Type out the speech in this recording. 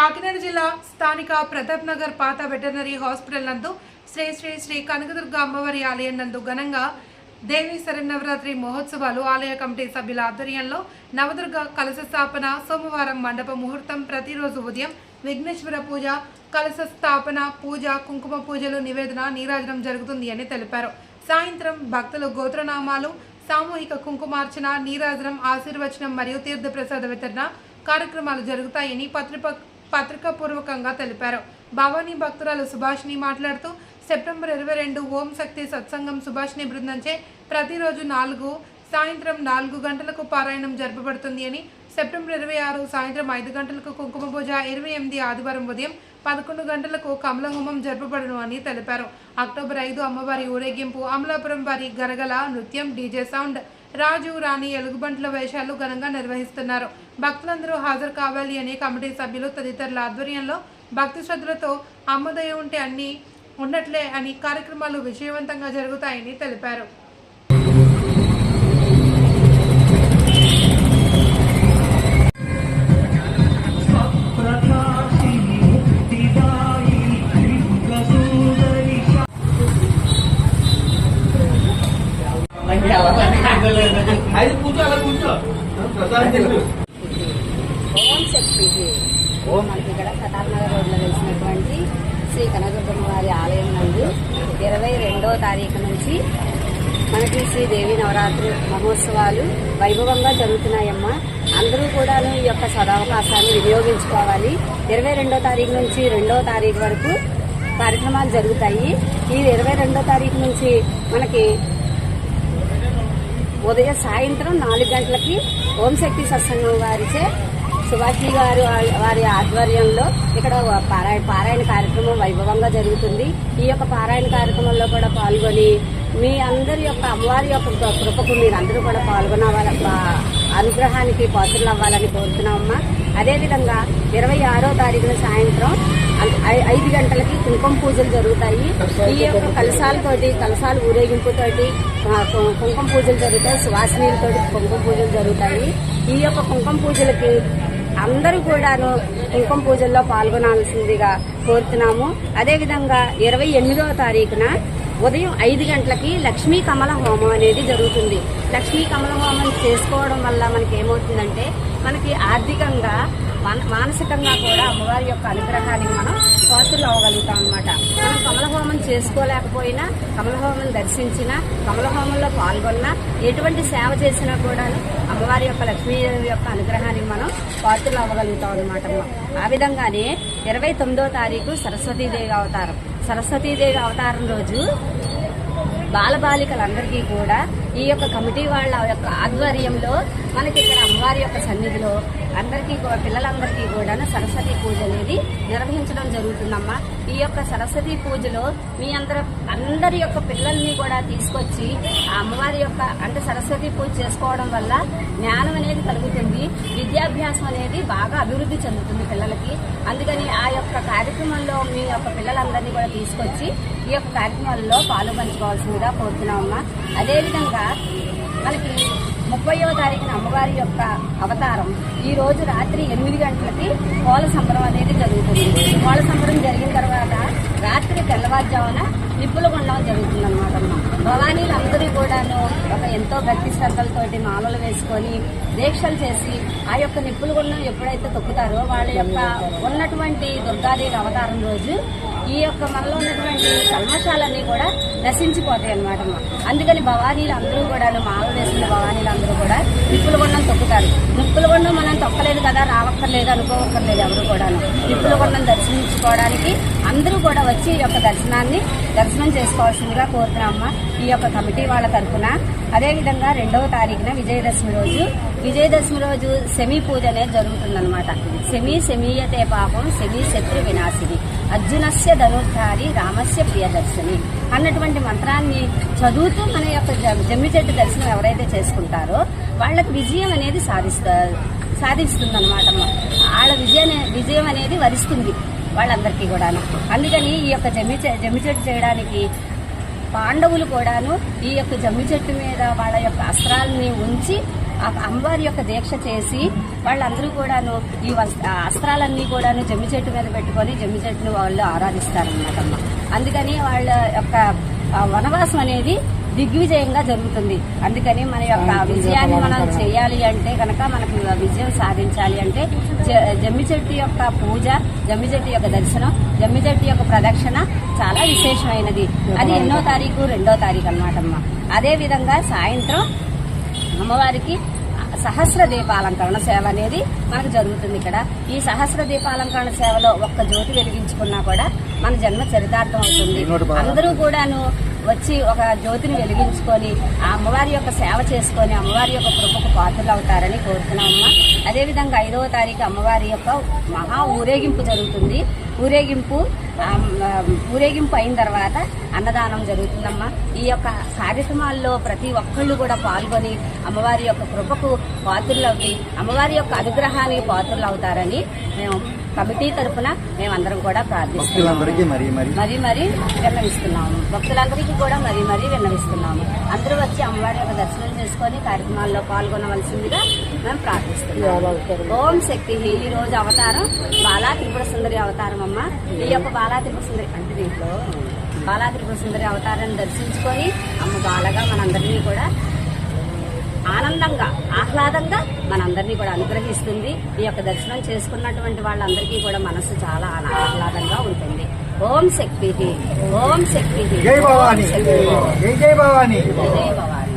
కాకినాడ జిల్లా స్థానిక ప్రతాప్ నగర్ పాత వెటర్నరీ హాస్పిటల్ నందు శ్రీ శ్రీ శ్రీ కనకదుర్గ అమ్మవారి ఆలయం నందు ఘనంగా దేవి శరన్నవరాత్రి మహోత్సవాలు ఆలయ కమిటీ సభ్యుల ఆధ్వర్యంలో నవదుర్గ కలశ స్థాపన సోమవారం మండప ముహూర్తం ప్రతిరోజు ఉదయం విఘ్నేశ్వర పూజ కలశ స్థాపన పూజ కుంకుమ పూజలు నివేదన నీరాజనం జరుగుతుంది అని తెలిపారు. సాయంత్రం భక్తులు గోత్రనామాలు సామూహిక కుంకుమార్చన నీరాజనం ఆశీర్వచనం మరియు తీర్థప్రసాద వితరణ కార్యక్రమాలు జరుగుతాయని పత్రికాపూర్వకంగా తెలిపారు. భవానీ భక్తురాలు సుభాషిణి మాట్లాడుతూ సెప్టెంబర్ 22 ఓం శక్తి సత్సంగం సుభాషిణి బృందంచే ప్రతిరోజు సాయంత్రం 4 గంటలకు పారాయణం జరపబడుతుంది అని, సెప్టెంబర్ 26 సాయంత్రం 5 గంటలకు కుంకుమ పూజ, 28 ఆదివారం ఉదయం 11 గంటలకు కమల హోమం జరపబడును అని తెలిపారు. అక్టోబర్ 5 అమ్మవారి ఊరేగింపు, అమలాపురం వారి గరగల నృత్యం, డీజే సౌండ్, రాజు రాణి ఎలుగుబంట్ల వేషాలు ఘనంగా నిర్వహిస్తున్నారు. భక్తులందరూ హాజరు కావాలి అని కమిటీ సభ్యులు తదితరుల ఆధ్వర్యంలో భక్తి శ్రద్ధలతో అమ్మదయ ఉంటే అన్ని ఉన్నట్లే అని కార్యక్రమాలు విజయవంతంగా జరుగుతాయని తెలిపారు. ఓం శక్తి మనకి ఇక్కడ ప్రతాప్ నగర్ రోడ్లో వెలిసినటువంటి శ్రీ కనకదుర్గమ్మ వారి ఆలయం నందు 22వ తారీఖు నుంచి మనకి శ్రీదేవి నవరాత్రి మహోత్సవాలు వైభవంగా జరుగుతున్నాయమ్మా. అందరూ కూడా ఈ యొక్క సదవకాశాన్ని వినియోగించుకోవాలి. 22వ తారీఖు నుంచి 2వ తారీఖు వరకు కార్యక్రమాలు జరుగుతాయి. ఈ 22వ తారీఖు నుంచి మనకి ఉదయం సాయంత్రం 4 గంటలకి ఓం శక్తి సత్సంగం వారిచే సుభాషిణి గారు వారి ఆధ్వర్యంలో ఇక్కడ పారాయణ కార్యక్రమం వైభవంగా జరుగుతుంది. ఈ యొక్క పారాయణ కార్యక్రమంలో కూడా పాల్గొని మీ అందరి యొక్క అమ్మవారి యొక్క కృపకు మీరందరూ కూడా పాల్గొనవాలి, అనుగ్రహానికి పాత్రలు అవ్వాలని కోరుతున్నామమ్మా. అదేవిధంగా 26వ తారీఖున సాయంత్రం 5 గంటలకి కుంకుమ పూజలు జరుగుతాయి. ఈ యొక్క కలశాలు ఊరేగింపుతోటి కుంకుమ పూజలు జరుగుతాయి. సువాసినీలతోటి కుంకుమ పూజలు జరుగుతాయి. ఈ యొక్క కుంకుమ పూజలకి అందరూ కూడాను కుంకుమ పూజల్లో పాల్గొనాల్సిందిగా కోరుతున్నాము. అదేవిధంగా 28వ తారీఖున ఉదయం 5 గంటలకి లక్ష్మీ కమల హోమం అనేది జరుగుతుంది. లక్ష్మీ కమల హోమం చేసుకోవడం వల్ల మనకి ఏమవుతుందంటే మనకి ఆర్థికంగా మానసికంగా కూడా అమ్మవారి యొక్క అనుగ్రహానికి మనం పాత్రలు అవ్వగలుగుతాం అనమాట. మనం కమల హోమం చేసుకోలేకపోయినా, కమల హోమం దర్శించినా, కమల హోమంలో పాల్గొన్నా, ఎటువంటి సేవ చేసినా కూడా అమ్మవారి యొక్క లక్ష్మీ యొక్క అనుగ్రహానికి మనం పాత్రలు అవ్వగలుగుతాం అనమాట. ఆ విధంగానే 29వ తారీఖు సరస్వతీదేవి అవతారం. సరస్వతీదేవి అవతారం రోజు బాలబాలికలందరికీ కూడా ఈ యొక్క కమిటీ వాళ్ళ యొక్క ఆధ్వర్యంలో మనకి ఇక్కడ అమ్మవారి యొక్క సన్నిధిలో అందరికీ పిల్లలందరికీ కూడా సరస్వతి పూజ అనేది నిర్వహించడం జరుగుతుందమ్మా. ఈ యొక్క సరస్వతి పూజలో మీ అందరి యొక్క పిల్లల్ని కూడా తీసుకొచ్చి ఆ అమ్మవారి యొక్క అంటే సరస్వతి పూజ చేసుకోవడం వల్ల జ్ఞానం అనేది కలుగుతుంది, విద్యాభ్యాసం అనేది బాగా అభివృద్ధి చెందుతుంది పిల్లలకి. అందుకని ఆ యొక్క కార్యక్రమంలో మీ యొక్క పిల్లలందరినీ కూడా తీసుకొచ్చి ఈ యొక్క కార్యక్రమాల్లో పాల్గొంచుకోవాల్సిందిగా కోరుతున్నామమ్మా. అదేవిధంగా మనకి 30వ తారీఖున అమ్మవారి యొక్క అవతారం ఈ రోజు రాత్రి 8 గంటలకి కోల సంబరం అనేది జరుగుతుంది. కోల సంబరం జరిగిన తర్వాత రాత్రి తెల్లవారుజామున నిప్పుల గుండం జరుగుతుందన్నమాట. భవానీలందరూ కూడాను ఒక ఎంతో భక్తి శ్రద్ధలతోటి మాలలు వేసుకొని దీక్షలు చేసి ఆ యొక్క నిప్పుల గుండం ఎప్పుడైతే తొక్కుతారో వాళ్ళ యొక్క ఉన్నటువంటి దుర్గాదేవి అవతారం రోజు ఈ యొక్క మనలో ఉన్నటువంటి కల్మషాలన్నీ కూడా నశించిపోతాయి అన్నమాట. అందుకని భవానీలందరూ కూడా మాలలు వేసుకున్న భవానీలందరూ కూడా నిప్పుల గుండం తొక్కుతారు. నిప్పుల గుండం మనం తొక్కలేదు కదా, రావక్కర్లేదు, అనుకోవక్కర్లేదు. ఎవరు కూడా నిప్పుల గుండం దర్శించుకోవడానికి అందరూ కూడా వచ్చి ఈ యొక్క దర్శనం చేసుకోవాల్సిందిగా కోరుతున్నామమ్మా ఈ యొక్క కమిటీ వాళ్ళ తరఫున. అదేవిధంగా 2వ తారీఖున విజయదశమి రోజు శమీ పూజ అనేది జరుగుతుందన్నమాట. శమీయతే పాపం శమీ శత్రు వినాశిని అర్జునస్య ధనుర్ధారి రామస్య ప్రియదర్శిని అన్నటువంటి మంత్రాన్ని చదువుతూ మన యొక్క జమ్మి చెట్టు దర్శనం ఎవరైతే చేసుకుంటారో వాళ్ళకి విజయం అనేది సాధిస్తుంది అనమాట. వాళ్ళ విజయం అనేది వరిస్తుంది వాళ్ళందరికీ కూడాను. అందుకని ఈ యొక్క జమ్మి చెట్టు చేయడానికి పాండవులు కూడాను ఈ యొక్క జమ్మి చెట్టు మీద వాళ్ళ యొక్క అస్త్రాలని ఉంచి ఆ అమ్మవారి యొక్క దీక్ష చేసి వాళ్ళందరూ కూడాను ఈ అస్త్రాలన్నీ కూడాను జమ్మి చెట్టు మీద పెట్టుకొని జమ్మి చెట్టును వాళ్ళు ఆరాధిస్తారన్నమాట అమ్మ. అందుకని వాళ్ళ యొక్క వనవాసం అనేది దిగ్విజయంగా జరుగుతుంది. అందుకని మన యొక్క విజయాన్ని మనం చేయాలి అంటే కనుక మనకు విజయం సాధించాలి అంటే జమ్మి చెట్టు యొక్క పూజ, జమ్మి చెట్టు యొక్క దర్శనం, జమ్మి చెట్టు యొక్క ప్రదక్షిణ చాలా విశేషమైనది. అది 8వ తారీఖు 2వ తారీఖు అన్నమాటమ్మా. అదే విధంగా సాయంత్రం అమ్మవారికి సహస్ర దీపాలంకరణ సేవ అనేది మనకు జరుగుతుంది. ఇక్కడ ఈ సహస్ర దీపాలంకరణ సేవలో ఒక్క జ్యోతి వెలిగించుకున్నా కూడా మన జన్మ చరితార్థం అవుతుంది. అందరూ కూడాను వచ్చి ఒక జ్యోతిని వెలిగించుకొని ఆ అమ్మవారి యొక్క సేవ చేసుకొని అమ్మవారి యొక్క కృపకు పాత్రలు అవుతారని కోరుతున్నామమ్మా. అదేవిధంగా 5వ తారీఖు అమ్మవారి యొక్క మహా ఊరేగింపు జరుగుతుంది. ఊరేగింపు అయిన తర్వాత అన్నదానం జరుగుతుందమ్మా. ఈ యొక్క కార్యక్రమాల్లో ప్రతి ఒక్కళ్ళు కూడా పాల్గొని అమ్మవారి యొక్క కృపకు పాత్రలు అవుతాయి, అమ్మవారి యొక్క అనుగ్రహానికి పాత్రలు అవుతారని మేము కమిటీ తరఫున మేమందరం కూడా ప్రార్థిస్తున్నాము. మరీ విన్నవిస్తున్నాము. భక్తులందరికీ కూడా మరీ విన్నవిస్తున్నాము. అందరూ వచ్చి అమ్మవారి యొక్క దర్శనం చేసుకొని కార్యక్రమాల్లో పాల్గొనవలసిందిగా మేము ప్రార్థిస్తున్నాము. ఓం శక్తి. ఈ రోజు అవతారం బాలా త్రిపుర సుందరి అవతారం అమ్మ. ఈ యొక్క బాలా త్రిపుర సుందరి అంటే దీంట్లో బాలా త్రిపుర సుందరి అవతారాన్ని దర్శించుకొని అమ్మ బాలగా మనందరినీ కూడా ఆనందంగా ఆహ్లాదంగా మనందరినీ కూడా అనుగ్రహిస్తుంది. ఈ యొక్క దర్శనం చేసుకున్నటువంటి వాళ్ళందరికీ కూడా మనసు చాలా ఆహ్లాదంగా ఉంటుంది. ఓం శక్తి. ఓం శక్తి. జై భవాని. జై భవాని. జై భవాని.